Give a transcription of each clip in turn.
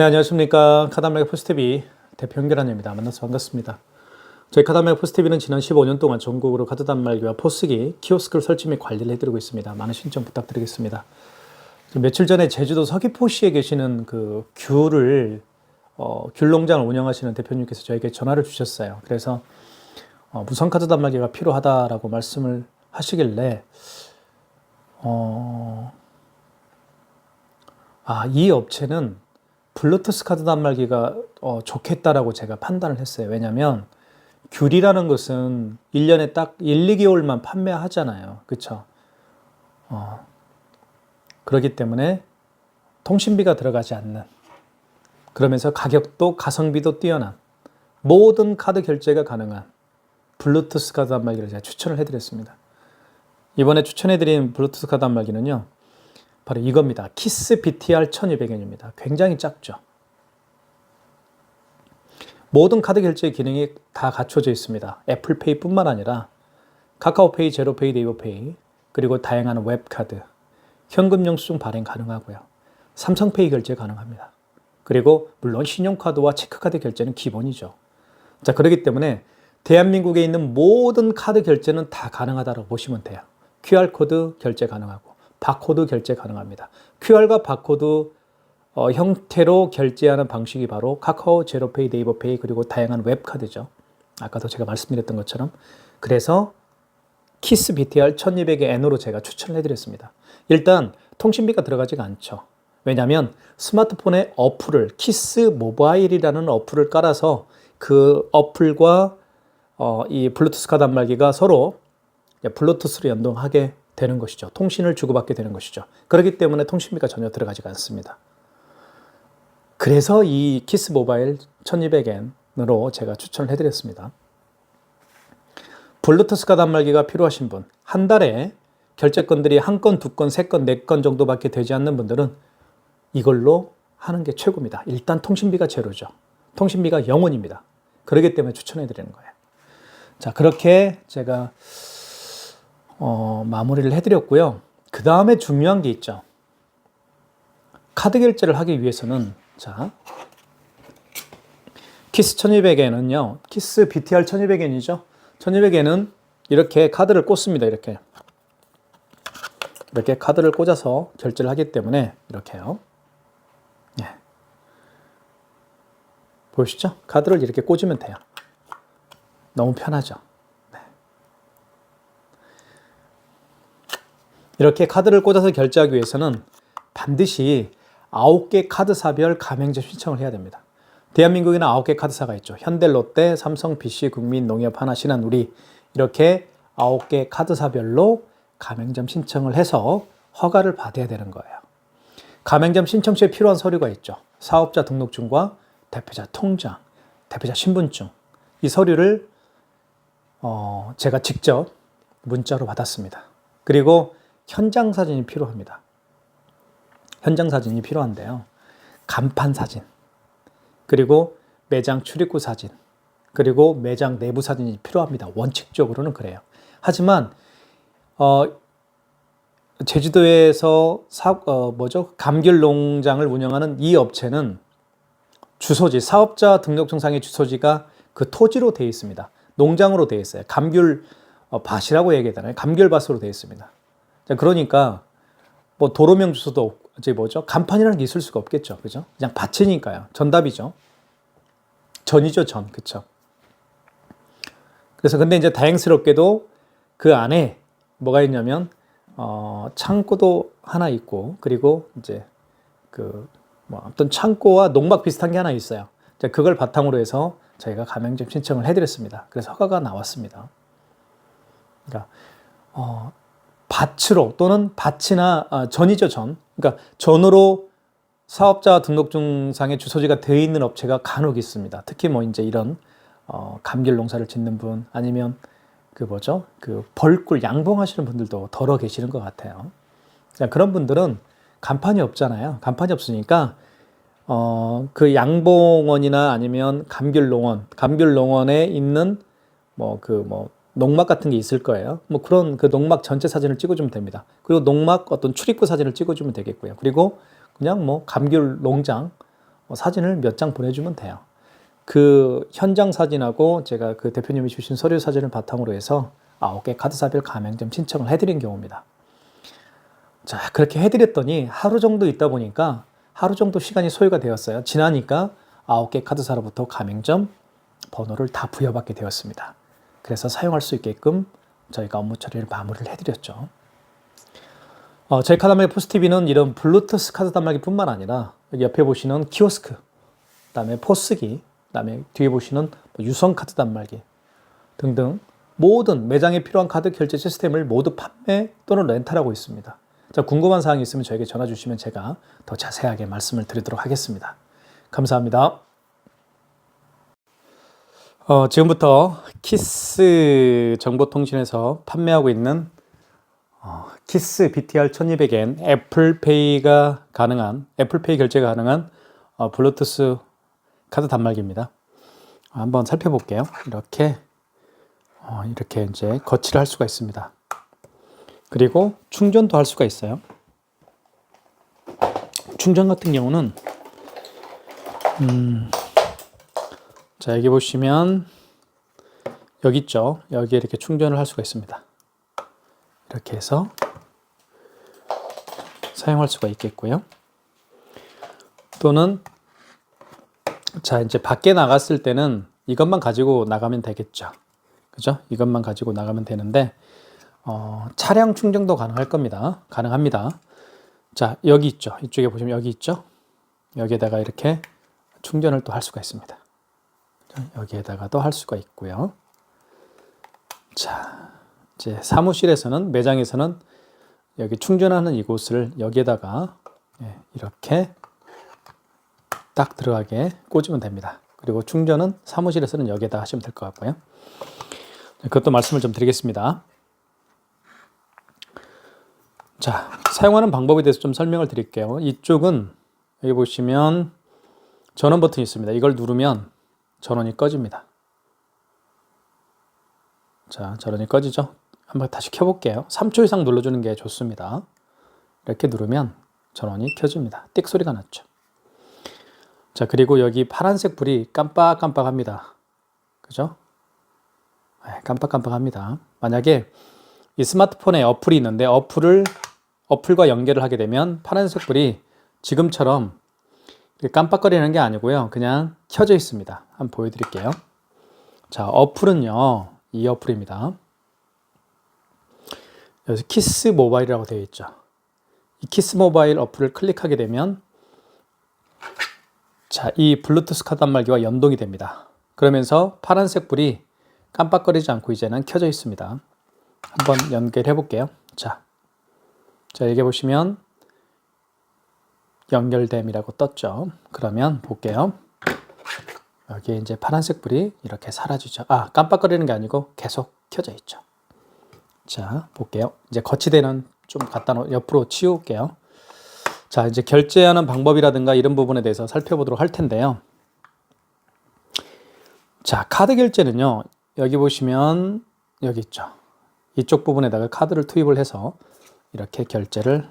네, 안녕하십니까. 카다메가 포스TV 대표 현결한입니다. 만나서 반갑습니다. 저희 카다메가 포스TV는 지난 15년 동안 전국으로 카드 단말기와 포스기, 키오스크를 설치 및 관리를 해드리고 있습니다. 많은 신청 부탁드리겠습니다. 며칠 전에 제주도 서귀포시에 계시는 그 귤을 귤 농장을 운영하시는 대표님께서 저에게 전화를 주셨어요. 그래서 무선 카드 단말기가 필요하다라고 말씀을 하시길래 이 업체는 블루투스 카드 단말기가 좋겠다라고 제가 판단을 했어요. 왜냐하면 귤이라는 것은 1년에 딱 1, 2개월만 판매하잖아요. 그렇죠? 그렇기 때문에 통신비가 들어가지 않는, 그러면서 가격도 가성비도 뛰어난 모든 카드 결제가 가능한 블루투스 카드 단말기를 제가 추천을 해드렸습니다. 이번에 추천해드린 블루투스 카드 단말기는요, 바로 이겁니다. 키스 BTR 1200원입니다. 굉장히 작죠. 모든 카드 결제 기능이 다 갖춰져 있습니다. 애플페이 뿐만 아니라 카카오페이, 제로페이, 네이버페이, 그리고 다양한 웹카드, 현금 영수증 발행 가능하고요. 삼성페이 결제 가능합니다. 그리고 물론 신용카드와 체크카드 결제는 기본이죠. 자, 그렇기 때문에 대한민국에 있는 모든 카드 결제는 다 가능하다고 보시면 돼요. QR코드 결제 가능하고 바코드 결제 가능합니다. QR과 바코드 형태로 결제하는 방식이 바로 카카오, 제로페이, 네이버페이, 그리고 다양한 웹카드죠. 아까도 제가 말씀드렸던 것처럼. 그래서 키스 BTR 1200의 N으로 제가 추천을 해드렸습니다. 일단 통신비가 들어가지가 않죠. 왜냐하면 스마트폰에 어플을, 키스 모바일이라는 어플을 깔아서 그 어플과 이 블루투스 카드 단말기가 서로 블루투스로 연동하게 되는 것이죠. 통신을 주고받게 되는 것이죠. 그렇기 때문에 통신비가 전혀 들어가지가 않습니다. 그래서 이 키스 모바일 1200N으로 제가 추천을 해드렸습니다. 블루투스 카드 단말기가 필요하신 분, 한 달에 결제건들이 한 건, 두 건, 세 건, 네 건 정도밖에 되지 않는 분들은 이걸로 하는 게 최고입니다. 일단 통신비가 제로죠. 통신비가 0원입니다. 그렇기 때문에 추천해드리는 거예요. 자, 그렇게 제가 마무리를 해드렸고요. 그 다음에 중요한 게 있죠. 카드 결제를 하기 위해서는, 자, 키스 1200엔은요, 키스 BTR 1200엔이죠. 1200엔은 이렇게 카드를 꽂습니다. 이렇게 카드를 꽂아서 결제를 하기 때문에 이렇게요. 예. 보이시죠? 카드를 이렇게 꽂으면 돼요. 너무 편하죠. 이렇게 카드를 꽂아서 결제하기 위해서는 반드시 9개 카드사별 가맹점 신청을 해야 됩니다. 대한민국에는 9개 카드사가 있죠. 현대, 롯데, 삼성, BC, 국민, 농협, 하나, 신한, 우리, 이렇게 9개 카드사별로 가맹점 신청을 해서 허가를 받아야 되는 거예요. 가맹점 신청 시에 필요한 서류가 있죠. 사업자 등록증과 대표자 통장, 대표자 신분증, 이 서류를 제가 직접 문자로 받았습니다. 그리고 현장 사진이 필요합니다. 현장 사진이 필요한데요. 간판 사진, 그리고 매장 출입구 사진, 그리고 매장 내부 사진이 필요합니다. 원칙적으로는 그래요. 하지만 제주도에서 감귤 농장을 운영하는 이 업체는 주소지, 사업자 등록증상의 주소지가 그 토지로 되어 있습니다. 농장으로 되어 있어요. 감귤 밭이라고 얘기하잖아요. 감귤밭으로 되어 있습니다. 그러니까 뭐 도로명 주소도 간판이라는 게 있을 수가 없겠죠. 그죠? 그냥 밭이니까요. 전답이죠. 전이죠, 전. 그쵸? 그래서 근데 이제 다행스럽게도 그 안에 뭐가 있냐면 창고도 하나 있고, 그리고 이제 어떤 창고와 농막 비슷한 게 하나 있어요. 그걸 바탕으로 해서 저희가 가맹점 신청을 해드렸습니다. 그래서 허가가 나왔습니다. 그러니까 밭으로, 또는 밭이나 전이죠, 전. 그러니까 전으로 사업자 등록증상의 주소지가 되어 있는 업체가 간혹 있습니다. 특히 뭐 이제 이런 감귤 농사를 짓는 분, 아니면 벌꿀 양봉하시는 분들도 덜어 계시는 것 같아요. 그러니까 그런 분들은 간판이 없잖아요. 간판이 없으니까 그 양봉원이나 아니면 감귤농원에 있는 농막 같은 게 있을 거예요. 그런 그 농막 전체 사진을 찍어주면 됩니다. 그리고 농막 어떤 출입구 사진을 찍어주면 되겠고요. 그리고 그냥 감귤 농장 사진을 몇 장 보내주면 돼요. 그 현장 사진하고 제가 그 대표님이 주신 서류 사진을 바탕으로 해서 9개 카드사별 가맹점 신청을 해드린 경우입니다. 자, 그렇게 해드렸더니 하루 정도 있다 보니까 하루 정도 시간이 소요가 되었어요. 지나니까 9개 카드사로부터 가맹점 번호를 다 부여받게 되었습니다. 그래서 사용할 수 있게끔 저희가 업무 처리를 마무리를 해드렸죠. 저희 카드단말기 포스TV는 이런 블루투스 카드 단말기뿐만 아니라 여기 옆에 보시는 키오스크, 그다음에 포스기, 그다음에 뒤에 보시는 유선 카드 단말기 등등 모든 매장에 필요한 카드 결제 시스템을 모두 판매 또는 렌탈하고 있습니다. 자, 궁금한 사항이 있으면 저에게 전화 주시면 제가 더 자세하게 말씀을 드리도록 하겠습니다. 감사합니다. 지금부터 키스 정보통신에서 판매하고 있는 키스 BTR 1200엔 애플페이가 가능한, 애플페이 결제가 가능한 블루투스 카드 단말기입니다. 한번 살펴볼게요. 이렇게 이제 거치를 할 수가 있습니다. 그리고 충전도 할 수가 있어요. 충전 같은 경우는 자, 여기 보시면 여기 있죠. 여기에 이렇게 충전을 할 수가 있습니다. 이렇게 해서 사용할 수가 있겠고요. 또는 자, 이제 밖에 나갔을 때는 이것만 가지고 나가면 되겠죠. 그죠? 이것만 가지고 나가면 되는데 차량 충전도 가능합니다. 자, 여기 있죠. 이쪽에 보시면 여기 있죠. 여기에다가 이렇게 충전을 또 할 수가 있습니다. 여기에다가도 할 수가 있고요. 자, 이제 사무실에서는, 매장에서는 여기 충전하는 이곳을 여기에다가 이렇게 딱 들어가게 꽂으면 됩니다. 그리고 충전은 사무실에서는 여기에다 하시면 될 것 같고요. 그것도 말씀을 좀 드리겠습니다. 자, 사용하는 방법에 대해서 좀 설명을 드릴게요. 이쪽은 여기 보시면 전원 버튼이 있습니다. 이걸 누르면 전원이 꺼집니다. 자, 전원이 꺼지죠? 한번 다시 켜볼게요. 3초 이상 눌러주는 게 좋습니다. 이렇게 누르면 전원이 켜집니다. 띡 소리가 났죠. 자, 그리고 여기 파란색 불이 깜빡깜빡합니다. 그죠? 깜빡깜빡합니다. 만약에 이 스마트폰에 어플이 있는데 어플과 연결을 하게 되면 파란색 불이 지금처럼 깜빡거리는 게 아니고요. 그냥 켜져 있습니다. 한번 보여드릴게요. 자, 어플은요. 이 어플입니다. 여기서 키스 모바일이라고 되어 있죠. 이 키스 모바일 어플을 클릭하게 되면 자, 이 블루투스 카드 단말기와 연동이 됩니다. 그러면서 파란색 불이 깜빡거리지 않고 이제는 켜져 있습니다. 한번 연결해 볼게요. 자, 여기 보시면 연결됨이라고 떴죠. 그러면 볼게요. 여기에 이제 파란색 불이 이렇게 사라지죠. 깜빡거리는 게 아니고 계속 켜져 있죠. 자, 볼게요. 이제 거치대는 좀 옆으로 치울게요. 자, 이제 결제하는 방법이라든가 이런 부분에 대해서 살펴보도록 할 텐데요. 자, 카드 결제는요. 여기 보시면 여기 있죠. 이쪽 부분에다가 카드를 투입을 해서 이렇게 결제를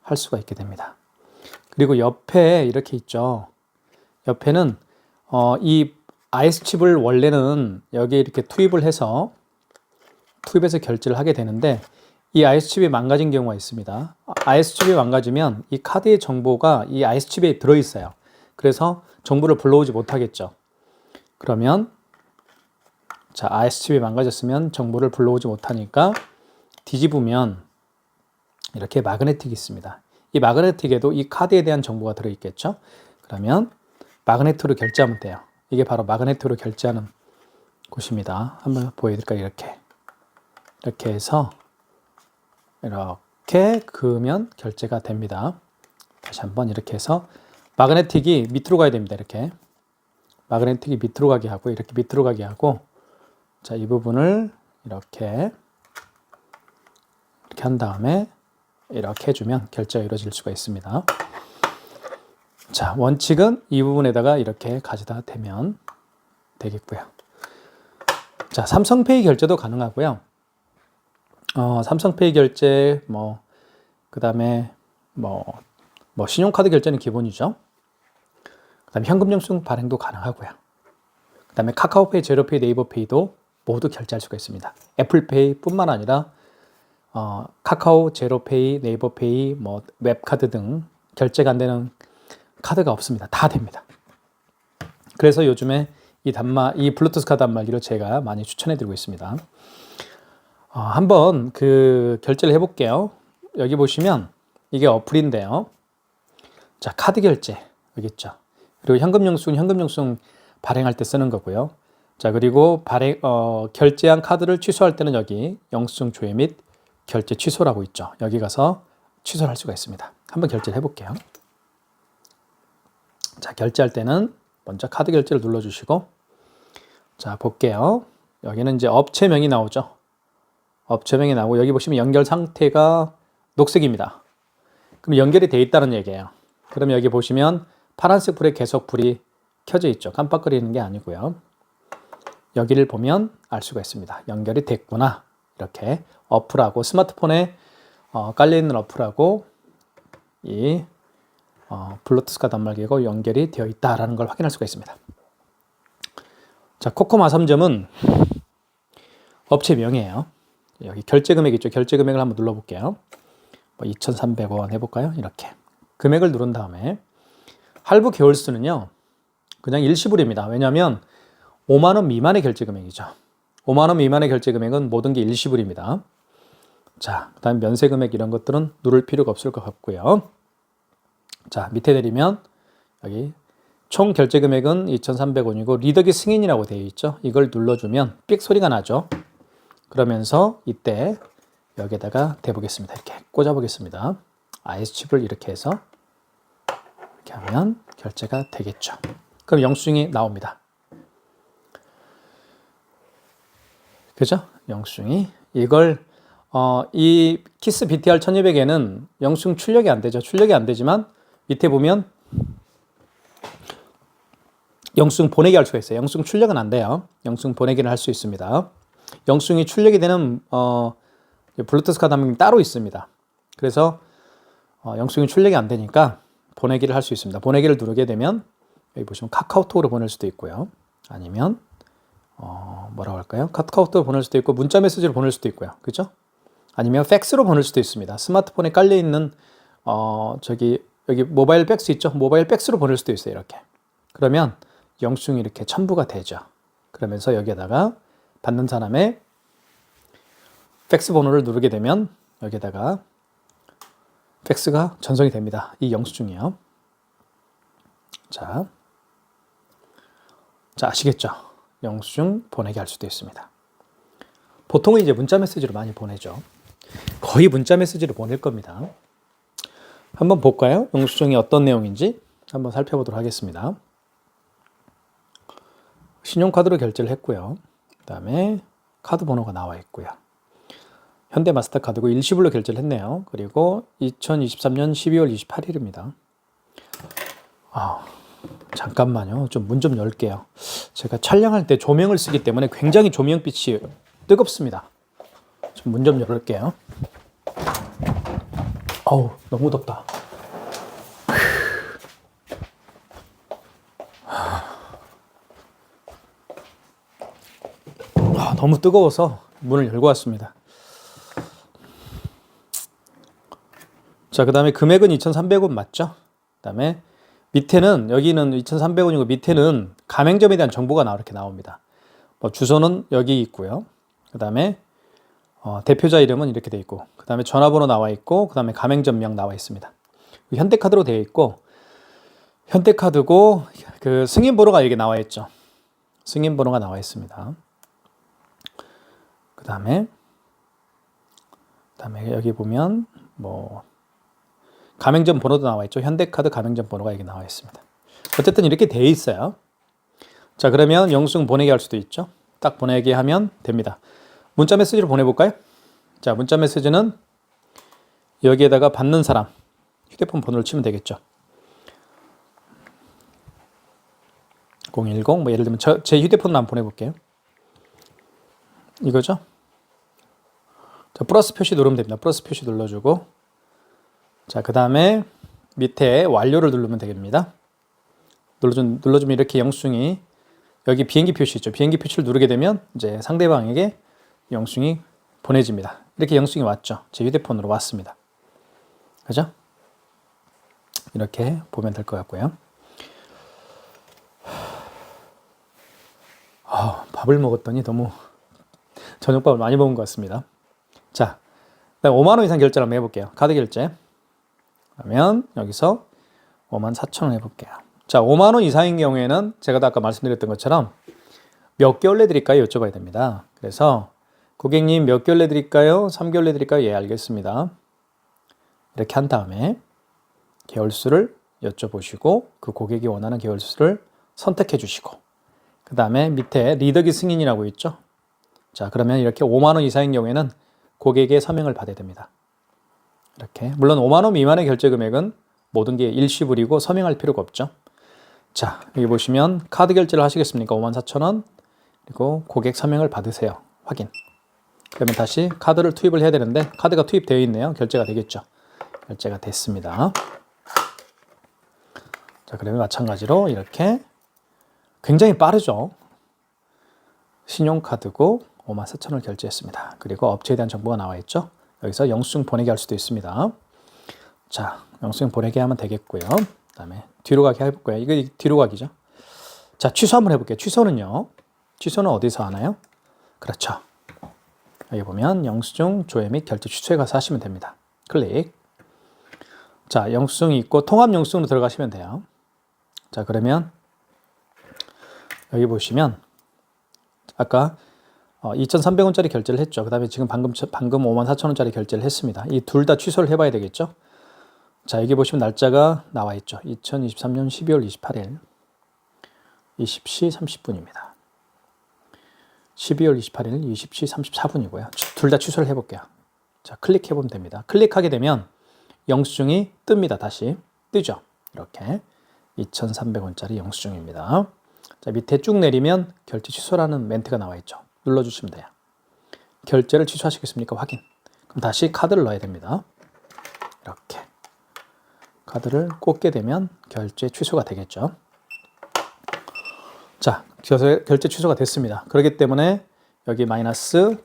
할 수가 있게 됩니다. 그리고 옆에 이렇게 있죠. 옆에는 이 IS칩을 원래는 여기에 이렇게 투입해서 결제를 하게 되는데 이 IS칩이 망가진 경우가 있습니다. IS칩이 망가지면 이 카드의 정보가 이 IS칩에 들어있어요. 그래서 정보를 불러오지 못하겠죠. 그러면 자, IS칩이 망가졌으면 정보를 불러오지 못하니까 뒤집으면 이렇게 마그네틱이 있습니다. 이 마그네틱에도 이 카드에 대한 정보가 들어있겠죠. 그러면 마그네트로 결제하면 돼요. 이게 바로 마그네트로 결제하는 곳입니다. 한번 보여드릴까요? 이렇게 해서 이렇게 그으면 결제가 됩니다. 다시 한번 이렇게 해서 마그네틱이 밑으로 가야 됩니다. 이렇게 마그네틱이 밑으로 가게 하고 이렇게 밑으로 가게 하고 자, 이 부분을 이렇게 한 다음에 이렇게 해주면 결제가 이루어질 수가 있습니다. 자, 원칙은 이 부분에다가 이렇게 가져다 대면 되겠고요. 자, 삼성페이 결제도 가능하고요. 삼성페이 결제, 그 다음에 신용카드 결제는 기본이죠. 그다음에 현금 영수증 발행도 가능하고요. 그다음에 카카오페이, 제로페이, 네이버페이도 모두 결제할 수가 있습니다. 애플페이뿐만 아니라 카카오, 제로페이, 네이버페이, 뭐 웹카드 등 결제가 안 되는 카드가 없습니다. 다 됩니다. 그래서 요즘에 이 블루투스 카드 단말기를 제가 많이 추천해드리고 있습니다. 한번 그 결제를 해볼게요. 여기 보시면 이게 어플인데요. 자, 카드 결제 여기 있죠. 그리고 현금 영수증 발행할 때 쓰는 거고요. 자, 그리고 결제한 카드를 취소할 때는 여기 영수증 조회 및 결제 취소라고 있죠. 여기 가서 취소를 할 수가 있습니다. 한번 결제를 해볼게요. 자, 결제할 때는 먼저 카드 결제를 눌러주시고, 자, 볼게요. 여기는 이제 업체명이 나오죠. 업체명이 나오고, 여기 보시면 연결 상태가 녹색입니다. 그럼 연결이 돼 있다는 얘기예요. 그럼 여기 보시면 파란색 불에 계속 불이 켜져 있죠. 깜빡거리는 게 아니고요. 여기를 보면 알 수가 있습니다. 연결이 됐구나. 이렇게 어플하고 스마트폰에 깔려있는 어플하고 이 블루투스가 단말기고 연결이 되어 있다라는 걸 확인할 수가 있습니다. 자, 코코마 3점은 업체명이에요. 여기 결제 금액 있죠. 결제 금액을 한번 눌러볼게요. 2,300원 해볼까요? 이렇게 금액을 누른 다음에 할부 개월수는요, 그냥 일시불입니다. 왜냐하면 5만 원 미만의 결제 금액이죠. 5만 원 미만의 결제 금액은 모든 게 일시불입니다. 자, 그 다음 면세 금액 이런 것들은 누를 필요가 없을 것 같고요. 자, 밑에 내리면 여기 총 결제 금액은 2,300원이고 리더기 승인이라고 되어 있죠. 이걸 눌러주면 삑 소리가 나죠. 그러면서 이때 여기에다가 대보겠습니다. 이렇게 꽂아보겠습니다. IS칩을 이렇게 해서 이렇게 하면 결제가 되겠죠. 그럼 영수증이 나옵니다. 그죠? 영수증이 이걸 이 키스 BTR 1200에는 영수증 출력이 안 되죠. 출력이 안 되지만 밑에 보면 영수증 보내기 할 수가 있어요. 영수증 출력은 안 돼요. 영수증 보내기를 할 수 있습니다. 영수증이 출력이 되는 블루투스 카드 단말기 따로 있습니다. 그래서 영수증이 출력이 안 되니까 보내기를 할 수 있습니다. 보내기를 누르게 되면 여기 보시면 카카오톡으로 보낼 수도 있고요. 아니면 뭐라고 할까요? 카카오톡으로 보낼 수도 있고 문자 메시지로 보낼 수도 있고요. 그죠? 아니면 팩스로 보낼 수도 있습니다. 스마트폰에 깔려 있는 여기 모바일 팩스 있죠? 모바일 팩스로 보낼 수도 있어요. 이렇게. 그러면 영수증이 이렇게 첨부가 되죠. 그러면서 여기에다가 받는 사람의 팩스 번호를 누르게 되면 여기에다가 팩스가 전송이 됩니다. 이 영수증이요. 자, 아시겠죠? 영수증 보내게 할 수도 있습니다. 보통은 이제 문자 메시지로 많이 보내죠. 거의 문자 메시지로 보낼 겁니다. 한번 볼까요? 영수증이 어떤 내용인지 한번 살펴보도록 하겠습니다. 신용카드로 결제를 했고요. 그 다음에 카드 번호가 나와 있고요. 현대 마스터카드고 일시불로 결제를 했네요. 그리고 2023년 12월 28일입니다. 잠깐만요. 좀 문 좀 열게요. 제가 촬영할 때 조명을 쓰기 때문에 굉장히 조명빛이 뜨겁습니다. 좀 문 좀 열을게요. 어우, 너무 덥다. 너무 뜨거워서 문을 열고 왔습니다. 자, 그 다음에 금액은 2,300원 맞죠? 그 다음에 밑에는, 여기는 2,300원이고 밑에는 가맹점에 대한 정보가 이렇게 나옵니다. 주소는 여기 있고요. 그 다음에 대표자 이름은 이렇게 되어 있고, 그 다음에 전화번호 나와 있고, 그 다음에 가맹점명 나와 있습니다. 현대카드로 되어 있고, 현대카드고 그 승인번호가 여기 나와 있죠. 승인번호가 나와 있습니다. 그 다음에 여기 보면 가맹점 번호도 나와 있죠. 현대카드 가맹점 번호가 여기 나와 있습니다. 어쨌든 이렇게 돼 있어요. 자, 그러면 영수증 보내기 할 수도 있죠. 딱 보내기 하면 됩니다. 문자 메시지로 보내볼까요? 자, 문자 메시지는 여기에다가 받는 사람 휴대폰 번호를 치면 되겠죠. 010 예를 들면 제 휴대폰으로 한번 보내볼게요. 이거죠? 자, 플러스 표시 누르면 됩니다. 플러스 표시 눌러주고, 자, 그 다음에 밑에 완료를 누르면 되겠습니다. 눌러주면 이렇게 영수증이 여기 비행기 표시 있죠. 비행기 표시를 누르게 되면 이제 상대방에게 영수증이 보내집니다. 이렇게 영수증이 왔죠. 제 휴대폰으로 왔습니다. 그죠? 이렇게 보면 될 것 같고요. 밥을 먹었더니 너무 저녁밥을 많이 먹은 것 같습니다. 자, 5만 원 이상 결제를 한번 해볼게요. 카드 결제. 그러면 여기서 54,000원 해볼게요. 자, 5만 원 이상인 경우에는 제가 아까 말씀드렸던 것처럼 몇 개월 내드릴까요? 여쭤봐야 됩니다. 그래서 고객님 몇 개월 내드릴까요? 3개월 내드릴까요? 예, 알겠습니다. 이렇게 한 다음에 개월수를 여쭤보시고 그 고객이 원하는 개월수를 선택해 주시고 그 다음에 밑에 리더기 승인이라고 있죠. 자, 그러면 이렇게 5만 원 이상인 경우에는 고객의 서명을 받아야 됩니다. 이렇게 물론 5만 원 미만의 결제 금액은 모든 게 일시불이고 서명할 필요가 없죠. 자, 여기 보시면 카드 결제를 하시겠습니까? 54,000원 그리고 고객 서명을 받으세요. 확인. 그러면 다시 카드를 투입을 해야 되는데 카드가 투입되어 있네요. 결제가 되겠죠. 결제가 됐습니다. 자, 그러면 마찬가지로 이렇게 굉장히 빠르죠. 신용카드고 54,000원을 결제했습니다. 그리고 업체에 대한 정보가 나와 있죠. 여기서 영수증 보내기 할 수도 있습니다. 자, 영수증 보내기 하면 되겠고요. 그 다음에 뒤로 가기 해볼까요? 이거 뒤로 가기죠. 자, 취소 한번 해볼게요. 취소는요. 취소는 어디서 하나요? 그렇죠. 여기 보면 영수증 조회 및 결제 취소에 가서 하시면 됩니다. 클릭. 자, 영수증이 있고 통합 영수증으로 들어가시면 돼요. 자, 그러면 여기 보시면 아까 2,300원짜리 결제를 했죠. 그 다음에 지금 방금 54,000원짜리 결제를 했습니다. 이 둘 다 취소를 해봐야 되겠죠. 자, 여기 보시면 날짜가 나와 있죠. 2023년 12월 28일 20시 30분입니다. 12월 28일 20시 34분이고요. 둘 다 취소를 해볼게요. 자, 클릭해보면 됩니다. 클릭하게 되면 영수증이 뜹니다. 다시 뜨죠. 이렇게 2,300원짜리 영수증입니다. 자, 밑에 쭉 내리면 결제 취소라는 멘트가 나와 있죠. 눌러주시면 돼요. 결제를 취소하시겠습니까? 확인. 그럼 다시 카드를 넣어야 됩니다. 이렇게 카드를 꽂게 되면 결제 취소가 되겠죠. 자, 결제 취소가 됐습니다. 그렇기 때문에 여기 마이너스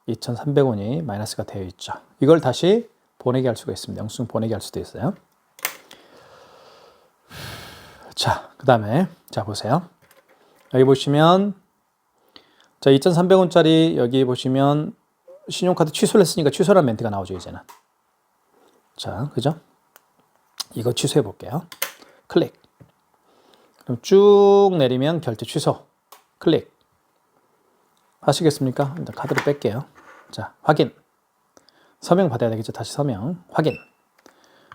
2,300원이 마이너스가 되어 있죠. 이걸 다시 보내게 할 수가 있습니다. 영수증 보내게 할 수도 있어요. 자, 그 다음에 자 보세요. 여기 보시면 자 2,300원짜리 여기 보시면 신용카드 취소를 했으니까 취소라는 멘트가 나오죠. 이제는. 자, 그죠? 이거 취소해 볼게요. 클릭. 그럼 쭉 내리면 결제 취소. 클릭. 하시겠습니까? 일단 카드를 뺄게요. 자, 확인. 서명 받아야 되겠죠. 다시 서명. 확인.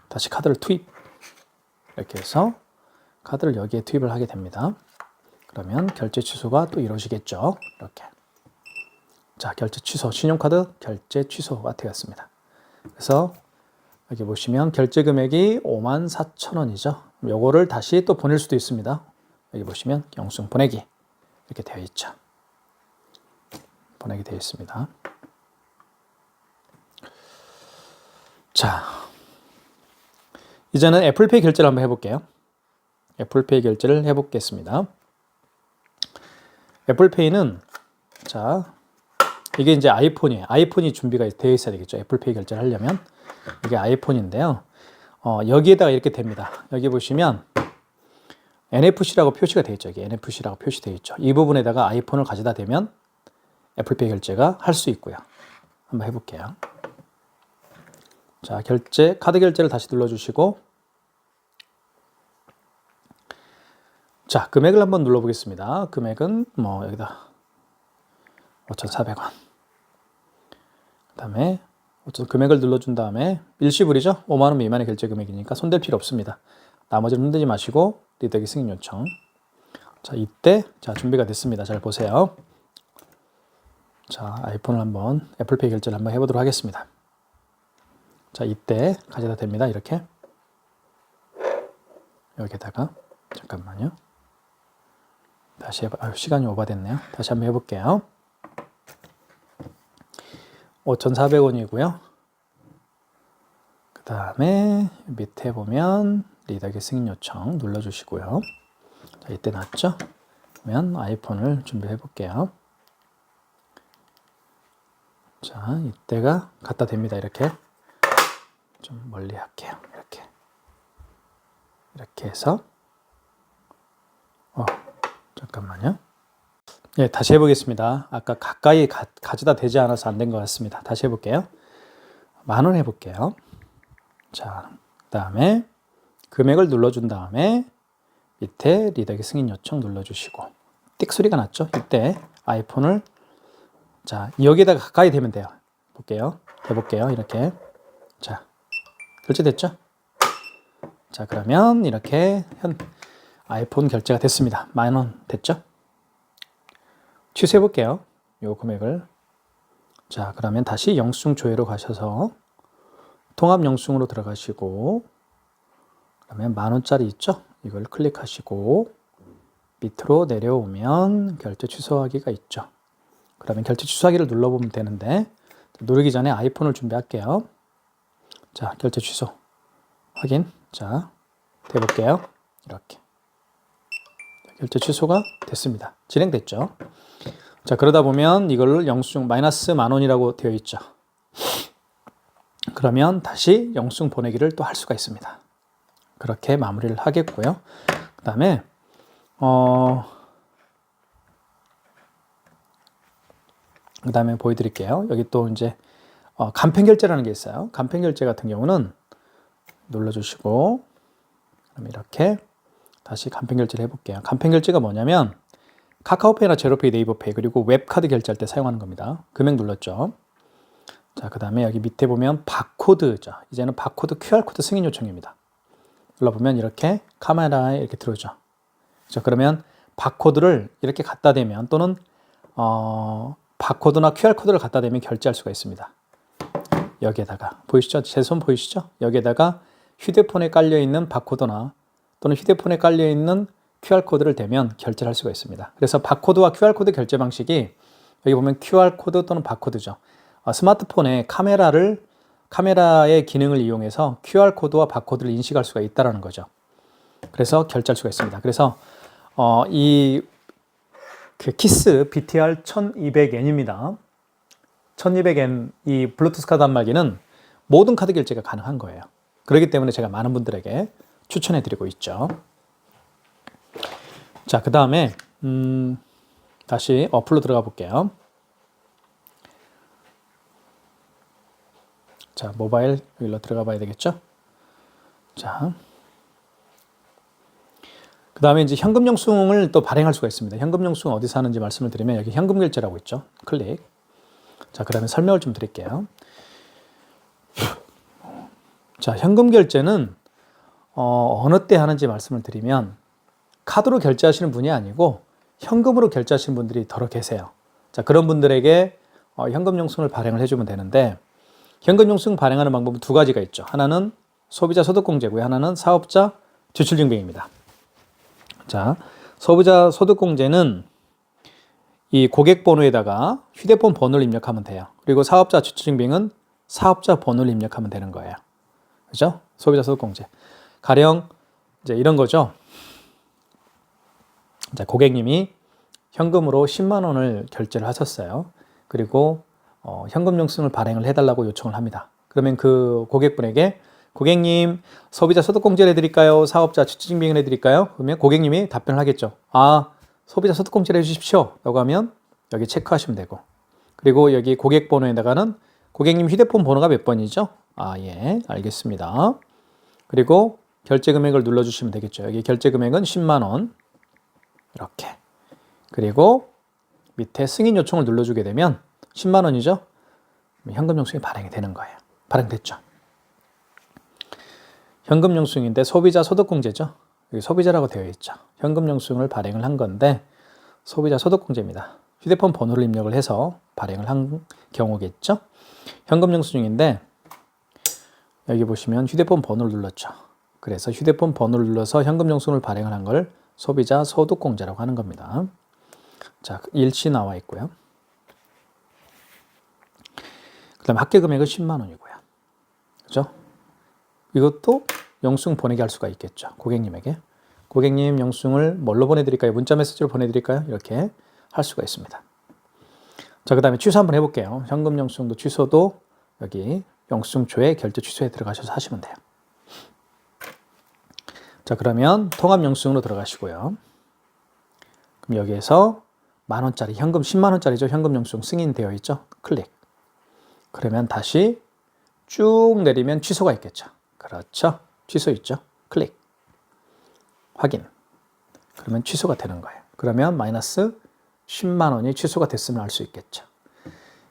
다시 카드를 투입. 이렇게 해서 카드를 여기에 투입을 하게 됩니다. 그러면 결제 취소가 또 이루어지겠죠. 이렇게. 자, 결제 취소. 신용카드 결제 취소가 되었습니다. 그래서 여기 보시면 결제 금액이 54,000원이죠. 요거를 다시 또 보낼 수도 있습니다. 여기 보시면 영수증 보내기 이렇게 되어 있죠. 보내게 되어 있습니다. 자, 이제는 애플페이 결제를 한번 해볼게요. 애플페이 결제를 해보겠습니다. 애플페이는 자 이게 이제 아이폰이에요. 아이폰이 준비가 되어 있어야 되겠죠. 애플페이 결제를 하려면 이게 아이폰인데요. 여기에다가 이렇게 됩니다. 여기 보시면 NFC라고 표시가 되어 있죠. 여기 NFC라고 표시되어 있죠. 이 부분에다가 아이폰을 가져다 대면 애플페이 결제가 할 수 있고요. 한번 해볼게요. 자, 카드 결제를 다시 눌러주시고 자, 금액을 한번 눌러보겠습니다. 금액은 뭐 여기다 5,400원. 그 다음에 금액을 눌러준 다음에 일시불이죠. 5만 원 미만의 결제 금액이니까 손댈 필요 없습니다. 나머지는 흔들지 마시고 리더기 승인 요청. 자, 이때 자 준비가 됐습니다. 잘 보세요. 자, 아이폰을 한번 애플페이 결제를 한번 해보도록 하겠습니다. 자, 이때 가져다 댑니다. 이렇게 여기다가 잠깐만요. 다시 해봐. 시간이 오버됐네요. 다시 한번 해볼게요. 5,400원이고요. 그 다음에 밑에 보면 리더기 승인 요청 눌러주시고요. 자, 이때 났죠? 그러면 아이폰을 준비해 볼게요. 자, 이때가 갖다 댑니다. 이렇게 좀 멀리 할게요. 이렇게 해서 잠깐만요. 예, 다시 해보겠습니다. 아까 가까이 가져다 대지 않아서 안 된 것 같습니다. 다시 해볼게요. 10,000원 해볼게요. 자, 그 다음에 금액을 눌러준 다음에 밑에 리더기 승인 요청 눌러주시고 띡 소리가 났죠? 이때 아이폰을 자 여기에다가 가까이 대면 돼요. 볼게요. 대볼게요. 이렇게 자 결제됐죠? 자 그러면 이렇게 아이폰 결제가 됐습니다. 10,000원 됐죠? 취소해 볼게요. 요 금액을 자 그러면 다시 영수증 조회로 가셔서 통합 영수증으로 들어가시고 그러면 10,000원짜리 있죠? 이걸 클릭하시고 밑으로 내려오면 결제 취소하기가 있죠. 그러면 결제 취소하기를 눌러보면 되는데 누르기 전에 아이폰을 준비할게요. 자 결제 취소 확인. 자 대볼게요. 이렇게 결제 취소가 됐습니다. 진행됐죠. 자 그러다 보면 이걸 영수증 마이너스 10,000원이라고 되어 있죠. 그러면 다시 영수증 보내기를 또 할 수가 있습니다. 그렇게 마무리를 하겠고요. 그 다음에 보여드릴게요. 여기 또 이제 간편결제라는 게 있어요. 간편결제 같은 경우는 눌러주시고 그럼 이렇게 다시 간편결제를 해볼게요. 간편결제가 뭐냐면 카카오페이나 제로페이, 네이버페이 그리고 웹카드 결제할 때 사용하는 겁니다. 금액 눌렀죠. 자, 그 다음에 여기 밑에 보면 바코드죠. 이제는 바코드 QR코드 승인 요청입니다. 눌러보면 이렇게 카메라에 이렇게 들어오죠. 자, 그러면 바코드를 이렇게 갖다 대면 또는 바코드나 QR코드를 갖다 대면 결제할 수가 있습니다. 여기에다가 보이시죠? 제 손 보이시죠? 여기에다가 휴대폰에 깔려있는 바코드나 또는 휴대폰에 깔려있는 QR코드를 대면 결제를 할 수가 있습니다. 그래서 바코드와 QR코드 결제 방식이 여기 보면 QR코드 또는 바코드죠. 스마트폰에 카메라의 기능을 이용해서 QR코드와 바코드를 인식할 수가 있다는 거죠. 그래서 결제할 수가 있습니다. 그래서 키스 BTR 1200N입니다. 1200N 이 블루투스 카드 단말기는 모든 카드 결제가 가능한 거예요. 그렇기 때문에 제가 많은 분들에게 추천해 드리고 있죠. 자, 그 다음에 다시 어플로 들어가 볼게요. 자, 모바일 여기로 들어가 봐야 되겠죠? 자, 그 다음에 이제 현금 영수증을 또 발행할 수가 있습니다. 현금 영수증 어디서 하는지 말씀을 드리면 여기 현금 결제라고 있죠. 클릭. 자, 그러면 설명을 좀 드릴게요. 자, 현금 결제는 어느 때 하는지 말씀을 드리면 카드로 결제하시는 분이 아니고 현금으로 결제하시는 분들이 더러 계세요. 자, 그런 분들에게 현금 영수증을 발행을 해주면 되는데 현금 영수증 발행하는 방법은 두 가지가 있죠. 하나는 소비자 소득공제고요. 하나는 사업자 지출증빙입니다. 자, 소비자 소득공제는 이 고객 번호에다가 휴대폰 번호를 입력하면 돼요. 그리고 사업자 지출증빙은 사업자 번호를 입력하면 되는 거예요. 그죠? 소비자 소득공제. 가령 이제 이런 거죠. 자, 고객님이 현금으로 10만 원을 결제를 하셨어요. 그리고 현금 영수증을 발행을 해달라고 요청을 합니다. 그러면 그 고객분에게 고객님 소비자 소득공제를 해드릴까요? 사업자 지출증빙을 해드릴까요? 그러면 고객님이 답변을 하겠죠. 소비자 소득공제를 해주십시오 라고 하면 여기 체크하시면 되고 그리고 여기 고객 번호에다가는 고객님 휴대폰 번호가 몇 번이죠? 예, 알겠습니다. 그리고 결제 금액을 눌러주시면 되겠죠. 여기 결제 금액은 10만 원 이렇게 그리고 밑에 승인 요청을 눌러주게 되면 10만 원이죠? 현금 영수증이 발행이 되는 거예요. 발행됐죠. 현금 영수증인데 소비자 소득공제죠. 여기 소비자라고 되어 있죠. 현금 영수증을 발행을 한 건데 소비자 소득공제입니다. 휴대폰 번호를 입력을 해서 발행을 한 경우겠죠. 현금 영수증인데 여기 보시면 휴대폰 번호를 눌렀죠. 그래서 휴대폰 번호를 눌러서 현금 영수증을 발행을 한 걸 소비자 소득공제라고 하는 겁니다. 자, 일시 나와 있고요. 그 다음에 합계 금액은 10만 원이고요. 그죠? 이것도 영수증 보내게 할 수가 있겠죠. 고객님에게. 고객님 영수증을 뭘로 보내드릴까요? 문자 메시지로 보내드릴까요? 이렇게 할 수가 있습니다. 자, 그 다음에 취소 한번 해볼게요. 현금 영수증도 취소도 여기 영수증조회 결제 취소에 들어가셔서 하시면 돼요. 자, 그러면 통합 영수증으로 들어가시고요. 그럼 여기에서 만원짜리, 현금 10만원짜리죠. 현금 영수증 승인되어 있죠. 클릭. 그러면 다시 쭉 내리면 취소가 있겠죠. 그렇죠. 취소 있죠. 클릭. 확인. 그러면 취소가 되는 거예요. 그러면 마이너스 10만원이 취소가 됐음을 알 수 있겠죠.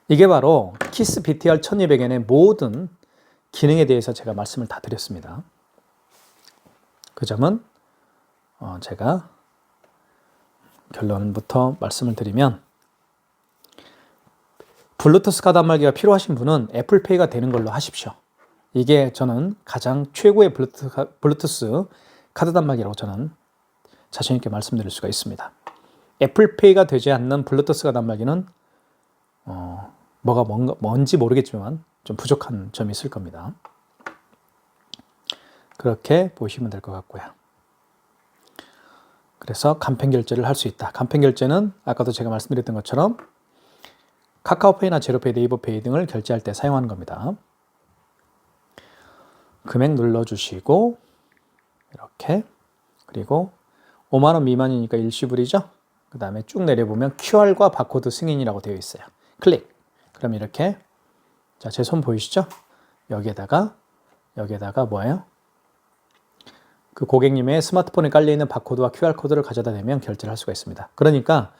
이게 바로 키스 BTR 1200엔의 모든 기능에 대해서 제가 말씀을 다 드렸습니다. 그 점은 제가 결론부터 말씀을 드리면 블루투스 카드 단말기가 필요하신 분은 애플페이가 되는 걸로 하십시오. 이게 저는 가장 최고의 블루투스 카드 단말기라고 저는 자신 있게 말씀드릴 수가 있습니다. 애플페이가 되지 않는 블루투스 카드 단말기는 뭔지 모르겠지만 좀 부족한 점이 있을 겁니다. 그렇게 보시면 될 것 같고요. 그래서 간편 결제를 할 수 있다. 간편 결제는 아까도 제가 말씀드렸던 것처럼 카카오페이나 제로페이, 네이버페이 등을 결제할 때 사용하는 겁니다. 금액 눌러주시고 이렇게, 그리고 5만원 미만이니까 일시불이죠. 그 다음에 쭉 내려보면 QR과 바코드 승인이라고 되어 있어요. 클릭. 그럼 이렇게, 자, 제 손 보이시죠? 여기에다가 뭐예요? 그 고객님의 스마트폰에 깔려있는 바코드와 QR코드를 가져다 대면 결제를 할 수가 있습니다. 그러니까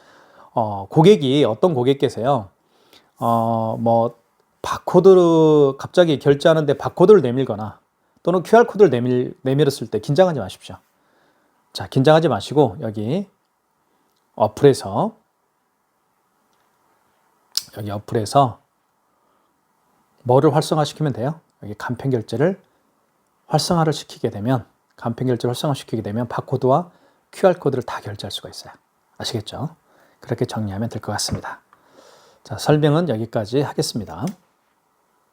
고객이, 어떤 고객께서요, 바코드를 갑자기 결제하는데 바코드를 내밀거나 또는 QR코드를 내밀었을 때 긴장하지 마십시오. 자, 긴장하지 마시고 여기 어플에서 뭐를 활성화시키면 돼요? 여기 간편 결제를 활성화를 시키게 되면, 간편 결제를 활성화시키게 되면 바코드와 QR코드를 다 결제할 수가 있어요. 아시겠죠? 그렇게 정리하면 될 것 같습니다. 자, 설명은 여기까지 하겠습니다.